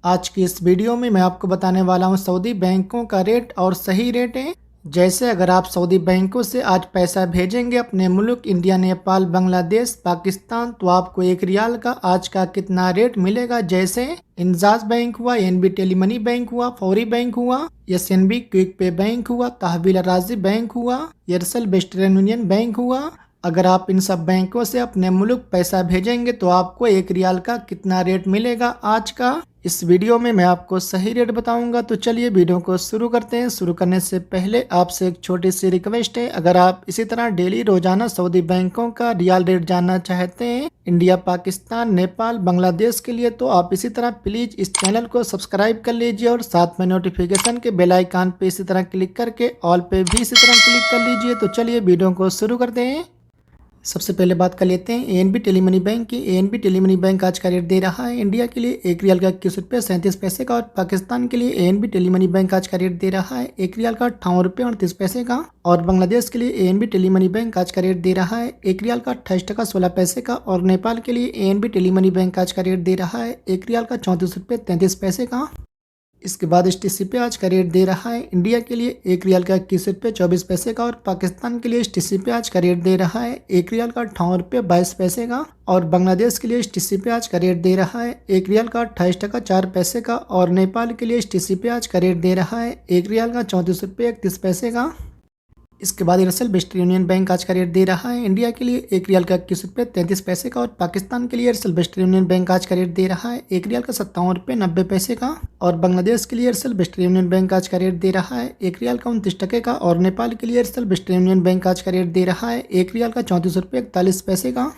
आज की इस वीडियो में मैं आपको बताने वाला हूं सऊदी बैंकों का रेट और सही रेट है। जैसे अगर आप सऊदी बैंकों से आज पैसा भेजेंगे अपने मुल्क इंडिया, नेपाल, बांग्लादेश, पाकिस्तान, तो आपको 1 रियाल का आज का कितना रेट मिलेगा। जैसे इंजाज बैंक हुआ, एनबी टेलीमनी बैंक हुआ, फौरी बैंक हुआ, एसएनबी क्विक पे बैंक हुआ, तहवील राजी बैंक हुआ, एयरसेल वेस्टर्न यूनियन बैंक हुआ। अगर आप इन सब बैंकों से अपने मुल्क पैसा भेजेंगे तो आपको 1 रियाल का कितना रेट मिलेगा आज का, इस वीडियो में मैं आपको सही रेट बताऊंगा। तो चलिए वीडियो को शुरू करते हैं। शुरू करने से पहले आपसे एक छोटी सी रिक्वेस्ट है, अगर आप इसी तरह डेली रोजाना सऊदी बैंकों का रियाल रेट जानना चाहते हैं इंडिया, पाकिस्तान, नेपाल, बांग्लादेश के लिए, तो आप इसी तरह प्लीज इस चैनल को सब्सक्राइब कर लीजिए और साथ में नोटिफिकेशन के बेल आइकन पे इसी तरह क्लिक करके ऑल पे भी इसी तरह क्लिक कर लीजिए। तो चलिए वीडियो को शुरू करते हैं। सबसे पहले बात कर लेते हैं एएनबी टेलीमनी बैंक की। एएनबी टेलीमनी बैंक आज का रेट दे रहा है इंडिया के लिए 1 रियाल का 21 रुपये 37 पैसे का, और पाकिस्तान के लिए एएनबी टेलीमनी बैंक आज का रेट दे रहा है 1 रियाल का 58 रुपये 38 पैसे का, और बांग्लादेश के लिए एएनबी टेलीमनी बैंक आज का रेट दे रहा है 1 रियाल का 28 टका 16 पैसे का, और नेपाल के लिए एएनबी टेलीमनी बैंक आज का रेट दे रहा है 1 रियाल का 34 रुपये 33 पैसे का। इसके बाद एसटीसी पे आज का रेट दे रहा है इंडिया के लिए 1 रियाल का 21 रुपये 24 पैसे का, और पाकिस्तान के लिए एसटीसी पे आज का रेट दे रहा है 1 रियाल का 58 रुपये 22 पैसे का, और बांग्लादेश के लिए एसटीसी पे आज का रेट दे रहा है 1 रियाल का 28 टका 4 पैसे का, और नेपाल के लिए एसटीसी पे आज का रेट दे रहा है 1 रियाल का 34 रुपये 31 पैसे का। इसके बाद एयरसेल वेस्टर्न यूनियन बैंक आज का रेट दे रहा है इंडिया के लिए 1 रियाल का 21 रुपये 33 पैसे का, और पाकिस्तान के लिए एयरसेल वेस्टर्न यूनियन बैंक आज का रेट दे रहा है 1 रियाल का 57 रुपये 90 पैसे का, और बांग्लादेश के लिए एयरसेल वेस्टर्न यूनियन बैंक आज का रेट दे रहा है 1 रियाल का 29 टके का, और नेपाल के लिए एयरसेल वेस्टर्न यूनियन बैंक आज का रेट दे रहा है 1 रियाल का 34 रुपये 41 पैसे का।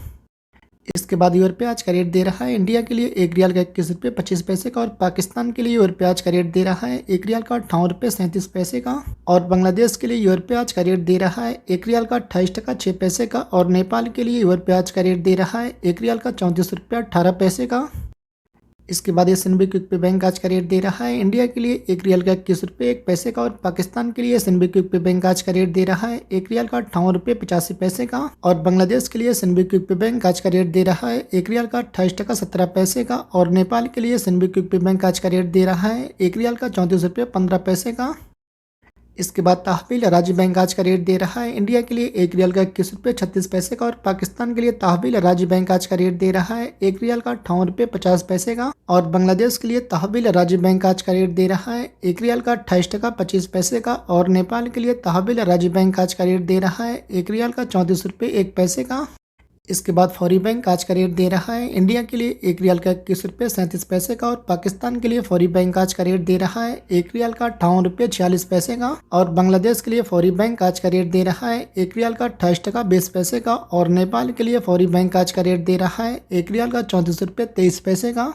इसके बाद यूरो पे आज का रेट दे रहा है इंडिया के लिए 1 रियाल का 21 रुपये 25 पैसे का, और पाकिस्तान के लिए यूरो पे आज का रेट दे रहा है 1 रियाल का 58 रुपये 37 पैसे का, और बांग्लादेश के लिए यूरो पे आज का रेट दे रहा है 1 रियाल का 28 टका 6 पैसे का, और नेपाल के लिए यूरो पे आज का रेट दे रहा है 1 रियाल का 34 रुपये 18 पैसे का। इसके बाद एसएनबी क्विक पे बैंक आज का रेट दे रहा है इंडिया के लिए 1 रियाल का 21 रुपये 1 पैसे का, और पाकिस्तान के लिए एसएनबी क्विक पे बैंक आज का रेट दे रहा है 1 रियाल का 58 रुपये 85 पैसे का, और बांग्लादेश के लिए एसएनबी क्विक पे बैंक आज का रेट दे रहा है 1 रियाल का 28 टका 17 पैसे का, और नेपाल के लिए एसएनबी क्विक पे बैंक आज का रेट दे रहा है 1 रियाल का 34 रुपये 15 पैसे का। इसके बाद तहवील राजी बैंक आज का रेट दे रहा है इंडिया के लिए 1 रियाल का 21 रुपये 36 पैसे का, और पाकिस्तान के लिए तहवील राजी बैंक आज का रेट दे रहा है 1 रियाल का 58 रुपये 50 पैसे का, और बांग्लादेश के लिए तहवील राजी बैंक आज का रेट दे रहा है 1 रियाल का 28 टका 25 पैसे का, और नेपाल के लिए तहवील राजी बैंक आज का रेट दे रहा है 1 रियाल का 34 रुपये 1 पैसे का। इसके बाद फौरी बैंक आज का रेट दे रहा है इंडिया के लिए 1 रियाल का 21 रुपये 37 पैसे का, और पाकिस्तान के लिए फौरी बैंक आज का रेट दे रहा है 1 रियाल का 58 रुपये 46 पैसे का, और बांग्लादेश के लिए फौरी बैंक आज का रेट दे रहा है 1 रियाल का 28 टका 20 पैसे का, और नेपाल के लिए फौरी बैंक आज का रेट दे रहा है 1 रियाल का 34 रुपये 23 पैसे का।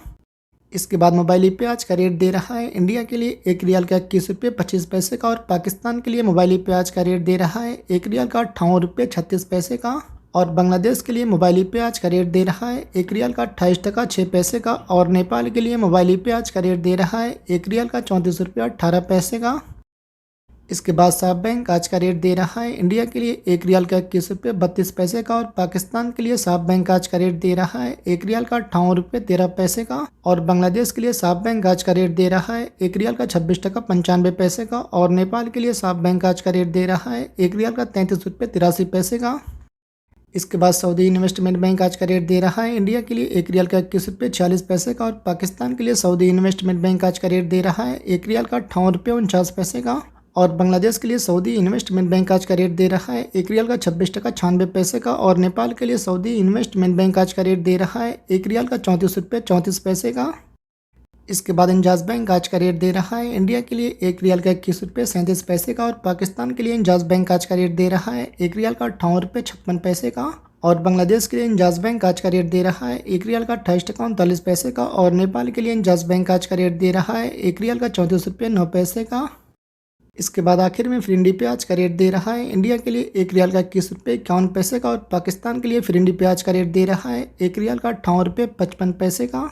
इसके बाद मोबाइल पे आज का रेट दे रहा है इंडिया के लिए 1 रियाल का 21 रुपये 25 पैसे का, और पाकिस्तान के लिए मोबाइल पे आज का रेट दे रहा है 1 रियाल का 58 रुपये 36 पैसे का, और बांग्लादेश के लिए मोबाइल पे आज का रेट दे रहा है 1 रियाल का 28 टका 6 पैसे का, और नेपाल के लिए मोबाइल पे आज का रेट दे रहा है 1 रियाल का 34 रुपये 18 पैसे का। इसके बाद साफ बैंक आज का रेट दे रहा है इंडिया के लिए 1 रियाल का 21 रुपये 32 पैसे का, और पाकिस्तान के लिए साफ बैंक आज का रेट दे रहा है 1 रियाल का 58 रुपये 13 पैसे का, और बांग्लादेश के लिए साफ बैंक आज का रेट दे रहा है 1 रियाल का 26 टका 95 पैसे का, और नेपाल के लिए साफ बैंक आज का रेट दे रहा है 1 रियाल का 33 रुपये 83 पैसे का। इसके बाद सऊदी इन्वेस्टमेंट बैंक आज का रेट दे रहा है इंडिया के लिए 1 रियाल का 21 रुपये 46 पैसे का, और पाकिस्तान के लिए सऊदी इन्वेस्टमेंट बैंक आज का रेट दे रहा है 1 रियाल का 58 रुपये 49 पैसे का, और बांग्लादेश के लिए सऊदी इन्वेस्टमेंट बैंक आज का रेट दे रहा है 1 रियाल का 26 टका 96 पैसे का, और नेपाल के लिए सऊदी इन्वेस्टमेंट बैंक आज का रेट दे रहा है 1 रियाल का 34 रुपये 34 पैसे का। इसके बाद इंजाज बैंक आज का रेट दे रहा है इंडिया के लिए 1 रियाल का 21 रुपये 37 पैसे का, और पाकिस्तान के लिए इंजाज बैंक आज का रेट दे रहा है 1 रियाल का 58 रुपये 56 पैसे का, और बांग्लादेश के लिए इंजाज बैंक आज का रेट दे रहा है 1 रियाल का 28 टका 39 पैसे का, और नेपाल के लिए इंजाज बैंक आज का रेट दे रहा है 1 रियाल का 34 रुपये 9 पैसे का। इसके बाद आखिर में फिरिंडी पे आज का रेट दे रहा है इंडिया के लिए 1 रियाल का 21 रुपये 51 पैसे का, और पाकिस्तान के लिए फिरिंडी पे आज का रेट दे रहा है 1 रियाल का 58 रुपये 55 पैसे का।